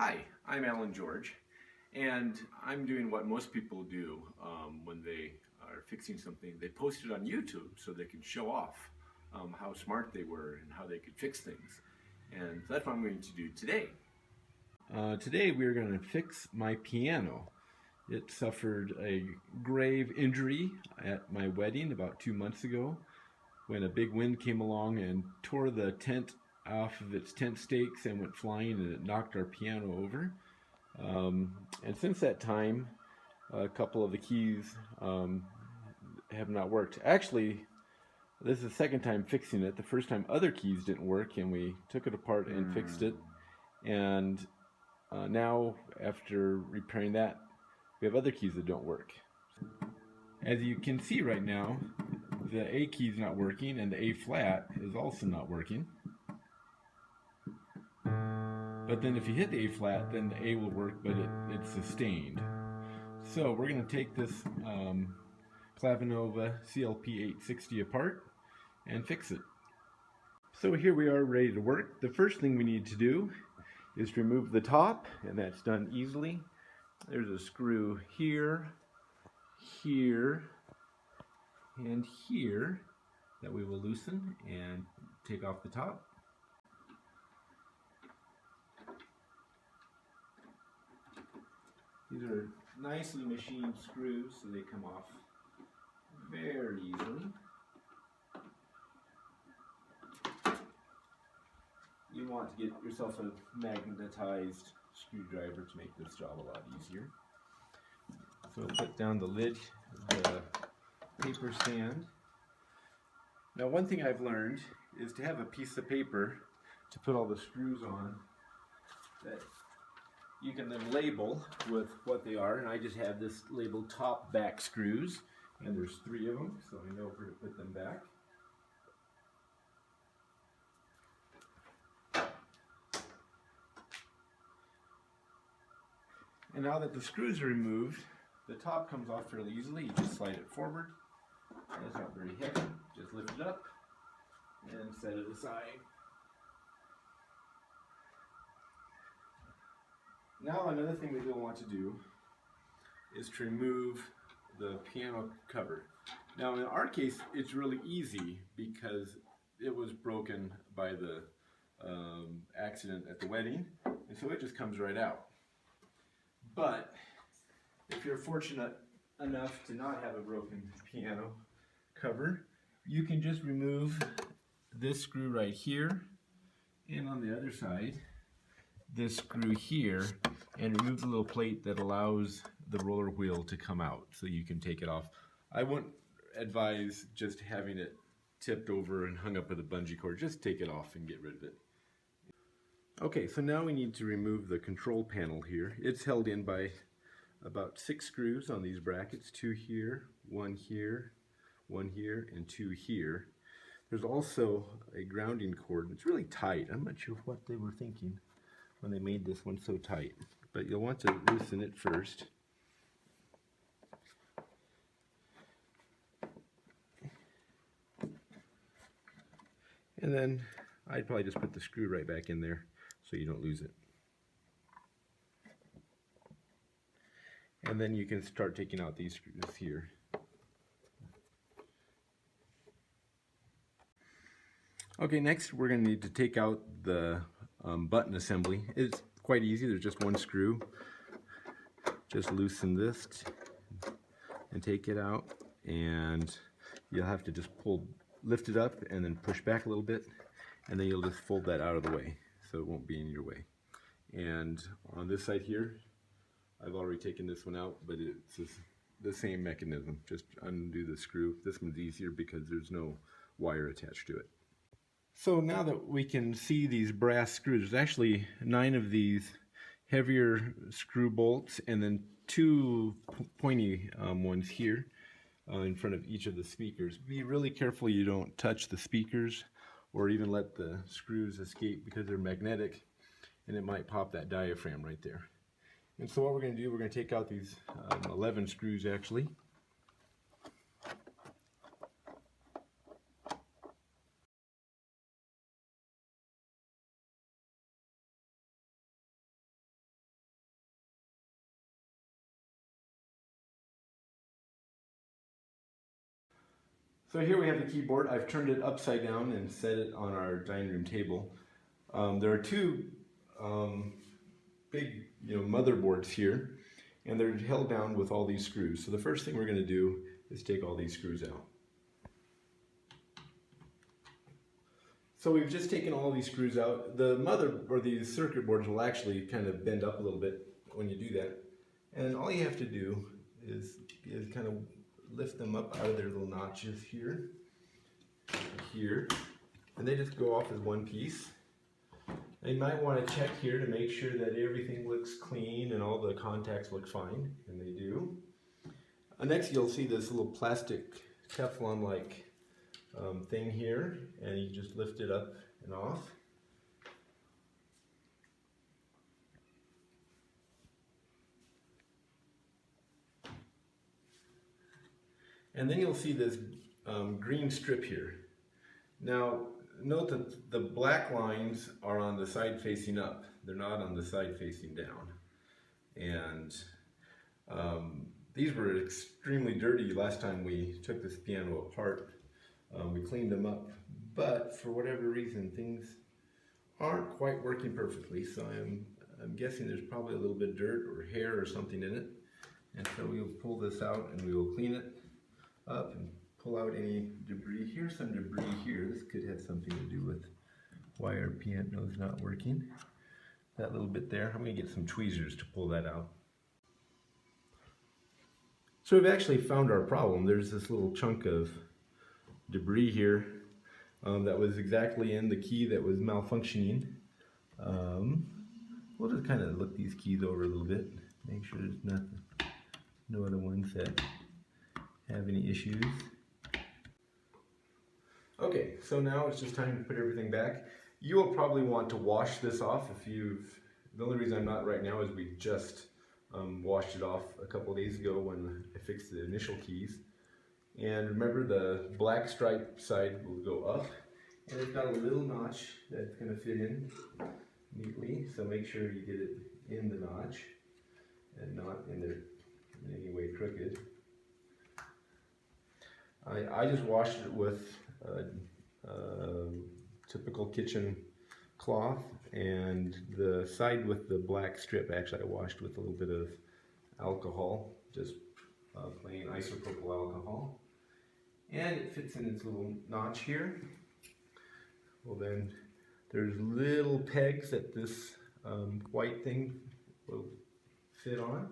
Hi, I'm Alan George, and I'm doing what most people do when they are fixing something. They post it on YouTube so they can show off how smart they were and how they could fix things. And that's what I'm going to do today. Today we're going to fix my piano. It suffered a grave injury at my wedding about 2 months ago when a big wind came along and tore the tent off of its tent stakes and went flying, and it knocked our piano over. And since that time, a couple of the keys have not worked. Actually, this is the second time fixing it. The first time other keys didn't work and we took it apart and fixed it. And now, after repairing that, we have other keys that don't work. As you can see right now, the A key is not working and the A flat is also not working. But then if you hit the A flat, then the A will work, but it's sustained. So we're going to take this Clavinova CLP 860 apart and fix it. So here we are ready to work. The first thing we need to do is remove the top, and that's done easily. There's a screw here, here, and here that we will loosen and take off the top. These are nicely machined screws, so they come off very easily. You want to get yourself a magnetized screwdriver to make this job a lot easier. So we'll put down the lid of the paper stand. Now, one thing I've learned is to have a piece of paper to put all the screws on that you can then label with what they are, and I just have this labeled top back screws, and there's 3 of them, so I know where to put them back. And now that the screws are removed, the top comes off fairly easily. You just slide it forward. It's not very heavy. Just lift it up and set it aside. Now another thing that you'll want to do is to remove the piano cover. Now in our case, it's really easy because it was broken by the accident at the wedding, and so it just comes right out. But if you're fortunate enough to not have a broken piano cover, you can just remove this screw right here, and on the other side, this screw here, and remove the little plate that allows the roller wheel to come out so you can take it off. I wouldn't advise just having it tipped over and hung up with a bungee cord. Just take it off and get rid of it. Okay, so now we need to remove the control panel here. It's held in by about 6 screws on these brackets, 2 here, 1 here, 1 here, and 2 here. There's also a grounding cord. It's really tight. I'm not sure what they were thinking when they made this one so tight, but you'll want to loosen it first. And then I'd probably just put the screw right back in there so you don't lose it. And then you can start taking out these screws here. Okay, next we're going to need to take out the button assembly. It's quite easy. There's just one screw. Just loosen this and take it out, and you'll have to just lift it up and then push back a little bit, and then you'll just fold that out of the way so it won't be in your way. And on this side here, I've already taken this one out, but it's the same mechanism. Just undo the screw. This one's easier because there's no wire attached to it. So now that we can see these brass screws, there's actually 9 of these heavier screw bolts, and then 2 pointy ones here in front of each of the speakers. Be really careful you don't touch the speakers or even let the screws escape because they're magnetic, and it might pop that diaphragm right there. And so what we're going to do, we're going to take out these 11 screws actually. So here we have the keyboard. I've turned it upside down and set it on our dining room table. There are two big motherboards here, and they're held down with all these screws. So the first thing we're going to do is take all these screws out. So we've just taken all these screws out. The circuit boards will actually kind of bend up a little bit when you do that. And all you have to do is kind of lift them up out of their little notches here, and they just go off as one piece. And you might want to check here to make sure that everything looks clean and all the contacts look fine, and they do. Next you'll see this little plastic Teflon-like thing here, and you just lift it up and off. And then you'll see this green strip here. Now, note that the black lines are on the side facing up. They're not on the side facing down. And these were extremely dirty last time we took this piano apart. We cleaned them up, but for whatever reason, things aren't quite working perfectly. So I'm guessing there's probably a little bit of dirt or hair or something in it. And so we'll pull this out and we will clean it up and pull out any debris. Here's some debris here. This could have something to do with why our piano is not working. That little bit there, I'm going to get some tweezers to pull that out. So we've actually found our problem. There's this little chunk of debris here that was exactly in the key that was malfunctioning. We'll just kind of look these keys over a little bit, make sure there's no other ones that have any issues. Okay, so now it's just time to put everything back. You will probably want to wash this off the only reason I'm not right now is we just washed it off a couple days ago when I fixed the initial keys. And remember, the black stripe side will go up, and it's got a little notch that's going to fit in neatly, so make sure you get it in the notch and not in there in any way crooked. I just washed it with a typical kitchen cloth, and the side with the black strip actually I washed with a little bit of alcohol, just plain isopropyl alcohol, and it fits in its little notch here. Well, then there's little pegs that this white thing will fit on.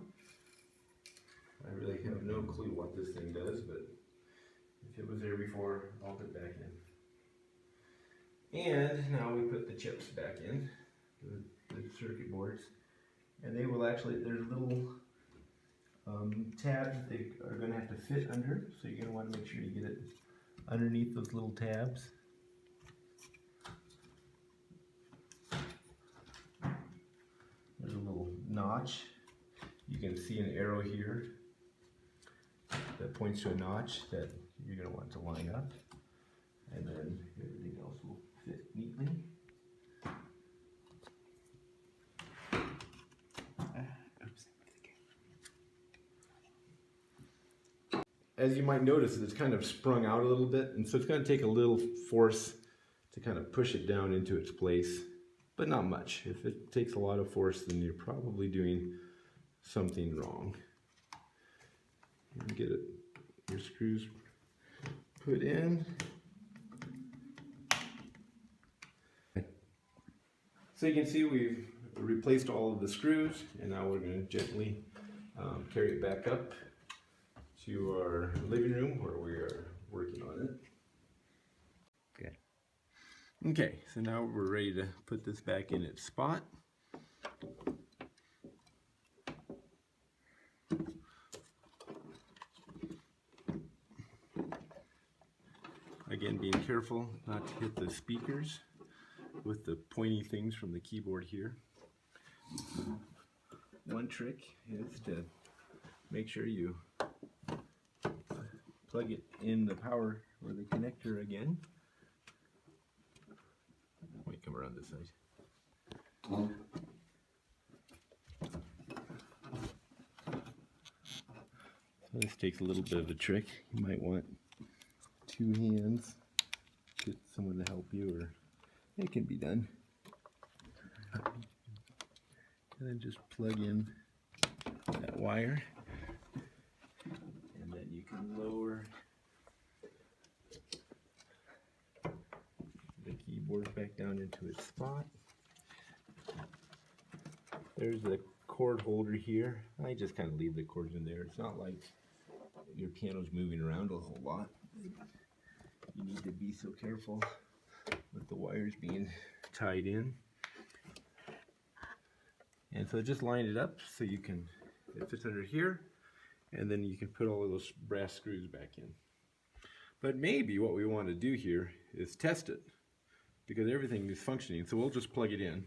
I really have no clue what this thing does, but if it was there before, I'll put it back in. And now we put the chips back in, the circuit boards, and they will actually, there's little tabs that they are going to have to fit under, so you're going to want to make sure you get it underneath those little tabs. There's a little notch. You can see an arrow here that points to a notch that you're going to want to line up, and then everything else will fit neatly. As you might notice, it's kind of sprung out a little bit, and so it's going to take a little force to kind of push it down into its place, but not much. If it takes a lot of force, then you're probably doing something wrong. And get your screws put in. So you can see we've replaced all of the screws, and now we're going to gently carry it back up to our living room where we are working on it. Good. Okay, so now we're ready to put this back in its spot. Again, being careful not to hit the speakers with the pointy things from the keyboard here. One trick is to make sure you plug it in the power or the connector again. Let me come around this side. So this takes a little bit of a trick. You might want 2 hands. Get someone to help you, or it can be done. And then just plug in that wire, and then you can lower the keyboard back down into its spot. There's the cord holder here. I just kind of leave the cords in there. It's not like your piano's moving around a whole lot. You need to be so careful with the wires being tied in. And so just line it up so you can, it fits under here, and then you can put all of those brass screws back in. But maybe what we want to do here is test it, because everything is functioning. So we'll just plug it in.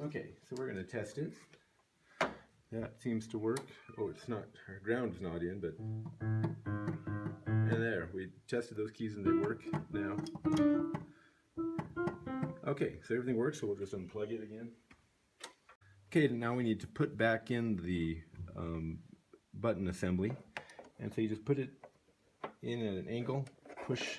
Okay, so we're going to test it. That seems to work. Oh, it's not, our ground's not in, but, and there, we tested those keys and they work now. Okay, so everything works, so we'll just unplug it again. Okay, now we need to put back in the button assembly. And so you just put it in at an angle, push.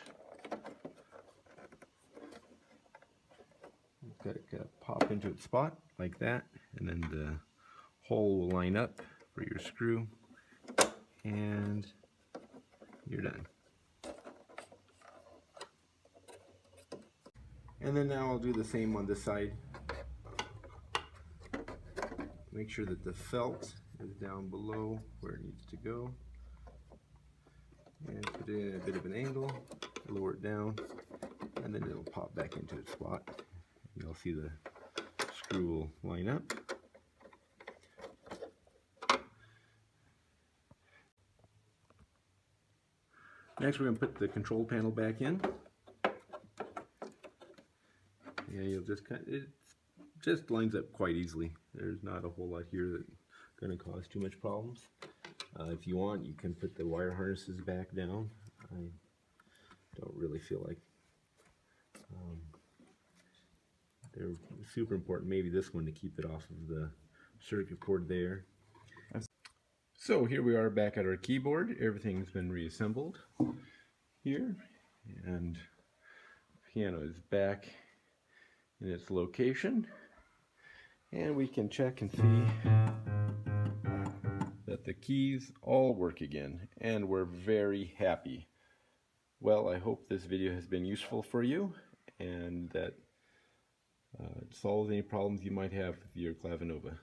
Got to pop into its spot like that, and then the hole will line up for your screw, and you're done. And then now I'll do the same on this side. Make sure that the felt is down below where it needs to go, and put it in a bit of an angle, lower it down, and then it'll pop back into its spot. You'll see the screw will line up. Next we're going to put the control panel back in. Yeah, you'll just it just lines up quite easily. There's not a whole lot here that's going to cause too much problems. If you want, you can put the wire harnesses back down. I don't really feel like they're super important. Maybe this one to keep it off of the circuit board there. So here we are back at our keyboard. Everything's been reassembled here, and the piano is back in its location, and we can check and see that the keys all work again, and we're very happy. Well, I hope this video has been useful for you, and that it solves any problems you might have with your Clavinova.